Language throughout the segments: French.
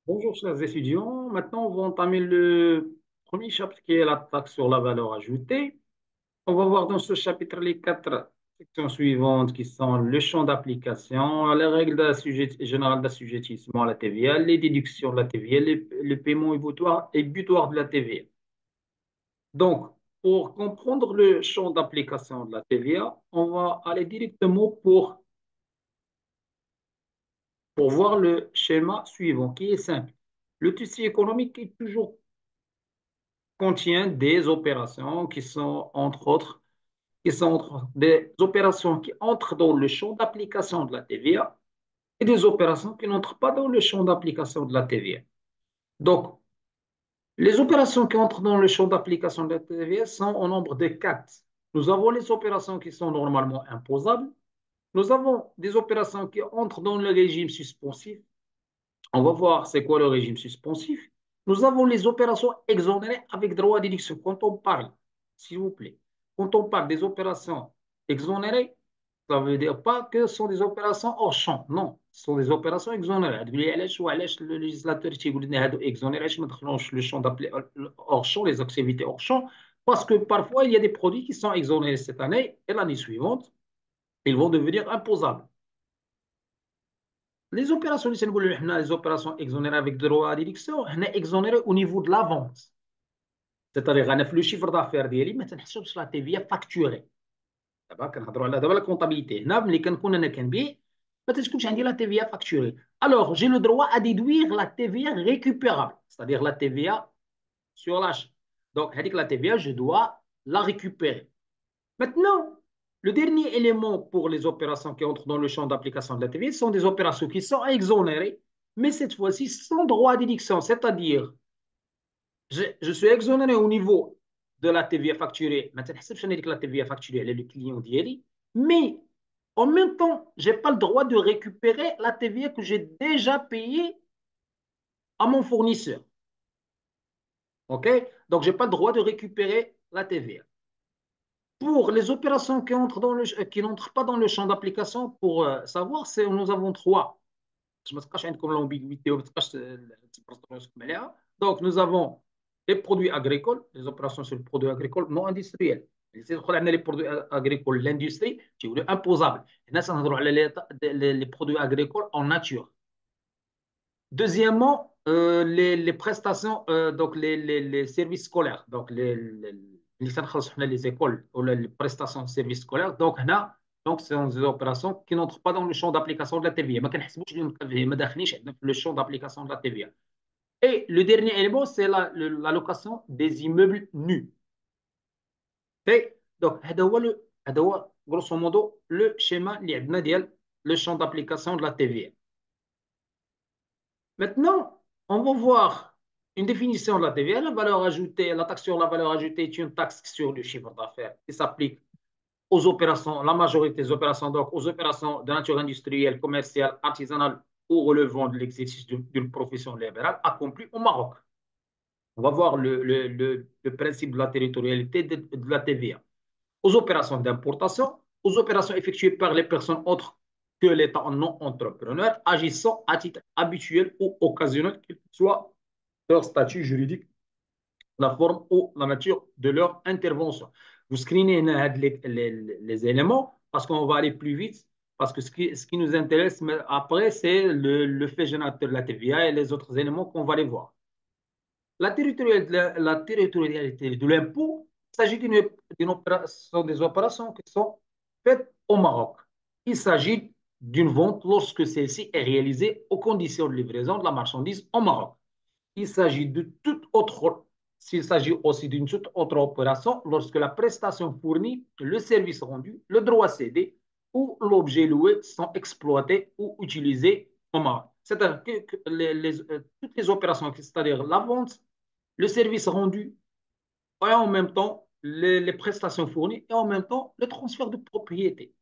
Bonjour chers étudiants, maintenant on va entamer le premier chapitre qui est la taxe sur la valeur ajoutée. On va voir dans ce chapitre les quatre sections suivantes qui sont le champ d'application, les règles générales d'assujettissement à la TVA, les déductions de la TVA, les paiements et butoirs de la TVA. Donc, pour comprendre le champ d'application de la TVA, on va aller directement pour voir le schéma suivant qui est simple. Le tissu économique est toujours contient des opérations qui sont, entre autres, des opérations qui entrent dans le champ d'application de la TVA et des opérations qui n'entrent pas dans le champ d'application de la TVA. Donc, les opérations qui entrent dans le champ d'application de la TVA sont au nombre de quatre. Nous avons les opérations qui sont normalement imposables. Nous avons des opérations qui entrent dans le régime suspensif. On va voir c'est quoi le régime suspensif. Nous avons les opérations exonérées avec droit à déduction. Quand on parle, s'il vous plaît, quand on parle des opérations exonérées, ça ne veut dire pas que ce sont des opérations hors champ. Non, ce sont des opérations exonérées. Le législateur exonéré, le champ hors champ, les activités hors champ, parce que parfois il y a des produits qui sont exonérés cette année et l'année suivante, ils vont devenir imposables. Les opérations, les opérations exonérées avec droit à déduction, exonérées au niveau de la vente. C'est-à-dire, le chiffre d'affaires ديالي ما تنحسبش لا تي في فاكتوري. دابا كنهضروا على دابا لا كونطابيليتي. هنا ملي كنكون انا كنبيع ما تكونش عندي لا تي في فاكتوري. Alors, j'ai le droit à déduire la TVA récupérable, c'est-à-dire la TVA sur l'achat. Donc, la TVA, je dois la récupérer. Maintenant, le dernier élément pour les opérations qui entrent dans le champ d'application de la TVA sont des opérations qui sont exonérées, mais cette fois-ci sans droit à déduction, c'est-à-dire je suis exonéré au niveau de la TVA facturée. Maintenant, je ne sais pas la TVA facturée, elle est le client d'Yeli, mais en même temps, je n'ai pas le droit de récupérer la TVA que j'ai déjà payée à mon fournisseur. OK? Donc, je n'ai pas le droit de récupérer la TVA. Pour les opérations qui n'entrent pas dans le champ d'application, pour savoir, nous avons trois. Je me cache comme l'ambiguïté. Donc, nous avons les produits agricoles, les opérations sur les produits agricoles non industriels. Les produits agricoles, l'industrie, qui est imposable. Et là, ça les produits agricoles en nature. Deuxièmement, les prestations, donc les services scolaires, donc les écoles ou les prestations de services scolaires. Donc, ce sont des opérations qui n'entrent pas dans le champ d'application de la TVA. ما داخلينش عندنا في le champ d'application de la TVA. Et le dernier élément, c'est la location des immeubles nus. Ok. Donc, هذا هو grosso modo le schéma اللي عندنا ديال le champ d'application de la TVA. Maintenant, on va voir une définition de la TVA. La valeur ajoutée, la taxe sur la valeur ajoutée est une taxe sur le chiffre d'affaires qui s'applique aux opérations, la majorité des opérations, donc aux opérations de nature industrielle, commerciale, artisanale ou relevant de l'exercice d'une profession libérale accomplie au Maroc. On va voir le principe de la territorialité de la TVA. Aux opérations d'importation, aux opérations effectuées par les personnes autres que l'État non entrepreneur agissant à titre habituel ou occasionnel, quel que soit leur statut juridique, la forme ou la nature de leur intervention. Vous screenez les éléments parce qu'on va aller plus vite, parce que ce qui nous intéresse après, c'est le fait générateur de la TVA et les autres éléments qu'on va aller voir. La territorialité de l'impôt, il s'agit d'une opération, des opérations qui sont faites au Maroc. Il s'agit d'une vente lorsque celle-ci est réalisée aux conditions de livraison de la marchandise au Maroc. Il s'agit de toute autre, s'il s'agit aussi d'une toute autre opération lorsque la prestation fournie, le service rendu, le droit cédé ou l'objet loué sont exploités ou utilisés au Maroc. C'est-à-dire que toutes les opérations, c'est-à-dire la vente, le service rendu et en même temps les prestations fournies et en même temps le transfert de propriété,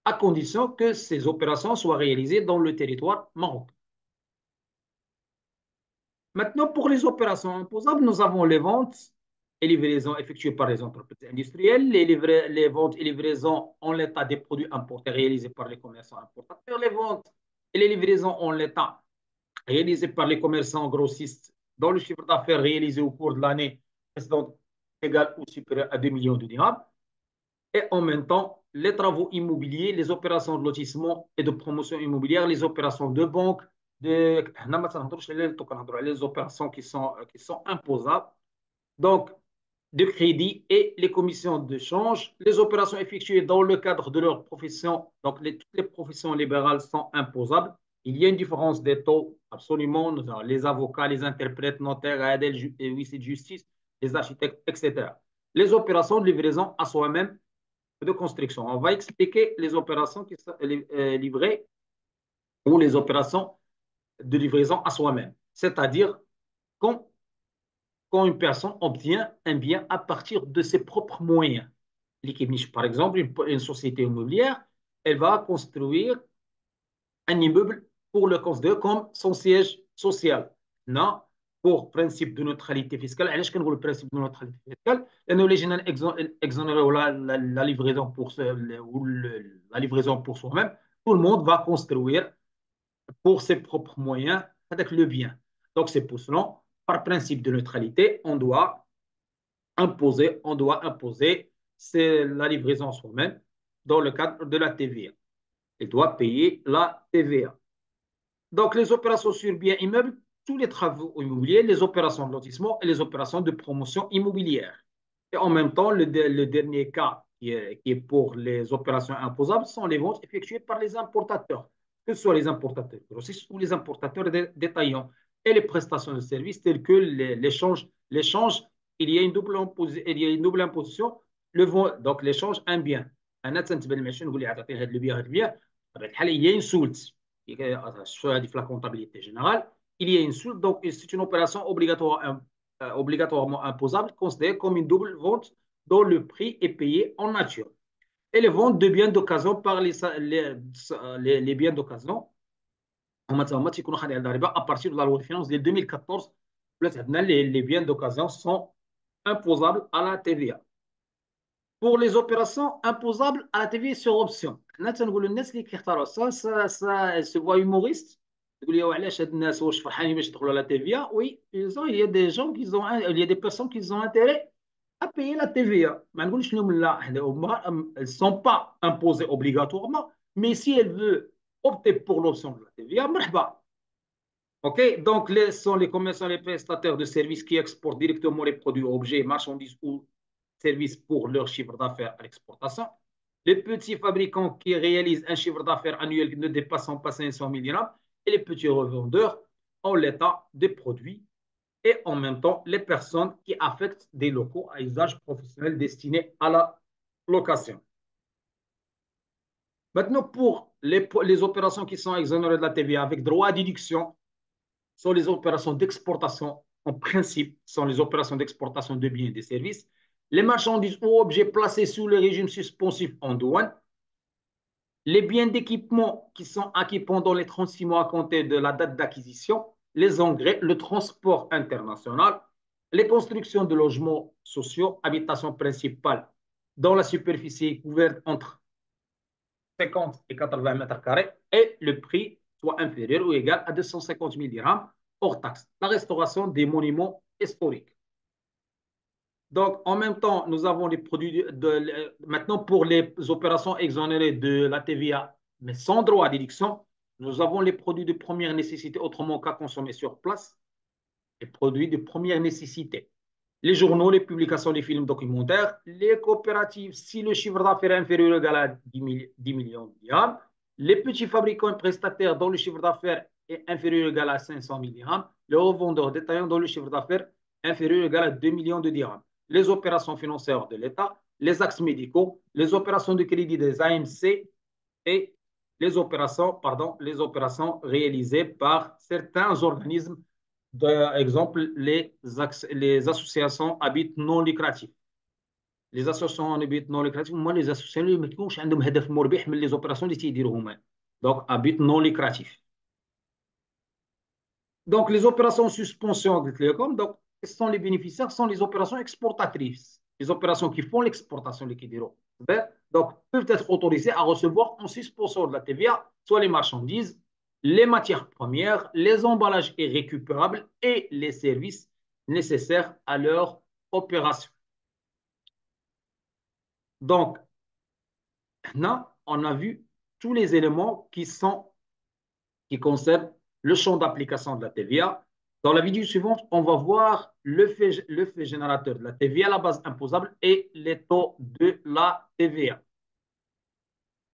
à condition que ces opérations soient réalisées dans le territoire marocain. Maintenant, pour les opérations imposables, nous avons les ventes et livraisons effectuées par les entreprises industrielles, les ventes et livraisons en l'état des produits importés réalisés par les commerçants importateurs, les ventes et les livraisons en l'état réalisés par les commerçants grossistes dont le chiffre d'affaires réalisé au cours de l'année précédente égal ou supérieur à 2 millions de dirhams. Et en même temps, les travaux immobiliers, les opérations de lotissement et de promotion immobilière, les opérations de banque, les opérations qui sont imposables. Donc, de crédit et les commissions de change, les opérations effectuées dans le cadre de leur profession, donc toutes les professions libérales sont imposables. Il y a une différence des taux, absolument. Les avocats, les interprètes, notaires, huissiers de justice, les architectes, etc. Les opérations de livraison à soi-même de construction. On va expliquer les opérations qui sont livrées ou les opérations de livraison à soi-même. C'est-à-dire quand quand une personne obtient un bien à partir de ses propres moyens. L'équipe niche, par exemple, une société immobilière, elle va construire un immeuble pour le considérer comme son siège social. Non, pour principe de neutralité fiscale. علاش كنقول le principe de neutralité fiscale لأنه اللي جينا exonérer la livraison pour la livraison pour soi-même, tout le monde va construire pour ses propres moyens avec le bien. Donc c'est pour cela, par principe de neutralité, on doit imposer c'est la livraison soi-même dans le cadre de la TVA. Il doit payer la TVA. Donc, les opérations sur biens immeubles, tous les travaux immobiliers, les opérations de lotissement et les opérations de promotion immobilière. Et en même temps, le dernier cas qui est pour les opérations imposables sont les ventes effectuées par les importateurs, que ce soit les importateurs grossistes ou les importateurs détaillants, et les prestations de services telles que l'échange, il y a une double imposition. Donc, l'échange, un bien. أنا تنتبه ماشي نقول لي عطيني هذا البيع هذا البيع بطبيعه الحال هي une soult la comptabilité générale, il y a une soute, donc c'est une opération obligatoirement imposable, considérée comme une double vente dont le prix est payé en nature. Et les ventes de biens d'occasion par les biens d'occasion, à partir de la loi de finances de 2014, les biens d'occasion sont imposables à la TVA. Pour les opérations imposables à la TV sur option. حنا تنقولوا الناس اللي كيختاروا ça se voit humoriste. تقول لي علاش هاد الناس واش فرحانين باش يدخلوا على TVA. Oui, il y a des gens qui ont il y a des personnes qui ont intérêt à payer la TVA. ما نقولش لهم لا elles sont pas imposées obligatoirement, mais si elle veut opter pour l'option de la TVA, مرحبا. OK, donc sont les commerçants, les prestataires de services qui exportent directement les produits, objets, marchandises ou services pour leur chiffre d'affaires à l'exportation. Les petits fabricants qui réalisent un chiffre d'affaires annuel ne dépassant pas 500 000 dirhams et les petits revendeurs en l'état des produits et en même temps les personnes qui affectent des locaux à usage professionnel destinés à la location. Maintenant, pour les opérations qui sont exonérées de la TVA avec droit à déduction, sont les opérations d'exportation, en principe, sont les opérations d'exportation de biens et de services, les marchandises ou objets placés sous le régime suspensif en douane, les biens d'équipement qui sont acquis pendant les 36 mois à compter de la date d'acquisition, les engrais, le transport international, les constructions de logements sociaux, habitation principale dont la superficie est couverte entre 50 et 80 mètres carrés et le prix soit inférieur ou égal à 250 000 dirhams hors taxe. La restauration des monuments historiques. Donc, en même temps, nous avons les produits maintenant pour les opérations exonérées de la TVA, mais sans droit à déduction, nous avons les produits de première nécessité, autrement qu'à consommer sur place, les produits de première nécessité. Les journaux, les publications, les films documentaires, les coopératives, si le chiffre d'affaires est inférieur ou égal à 10 millions de dirhams, les petits fabricants et prestataires dont le chiffre d'affaires est inférieur ou égal à 500 000 dirhams, les revendeurs détaillants dont le chiffre d'affaires est inférieur ou égal à 2 millions de dirhams, les opérations financières de l'État, les axes médicaux, les opérations de crédit des AMC et les opérations réalisées par certains organismes par exemple, les associations à but non lucratif. Les associations à but non lucratif, moi, les associations اللي ما تكونش عندهم هدف مربح من les opérations اللي تيديروا هما. Donc, à but non lucratif. Donc, les opérations suspension de télécom, donc, ce sont les bénéficiaires, sont les opérations exportatrices. Les opérations qui font l'exportation de Kidiro. Donc, peuvent être autorisées à recevoir en suspension de la TVA, soit les marchandises, les matières premières, les emballages irrécupérables et les services nécessaires à leur opération. Donc, maintenant, on a vu tous les éléments qui concernent le champ d'application de la TVA. Dans la vidéo suivante, on va voir le fait générateur de la TVA, la base imposable et les taux de la TVA.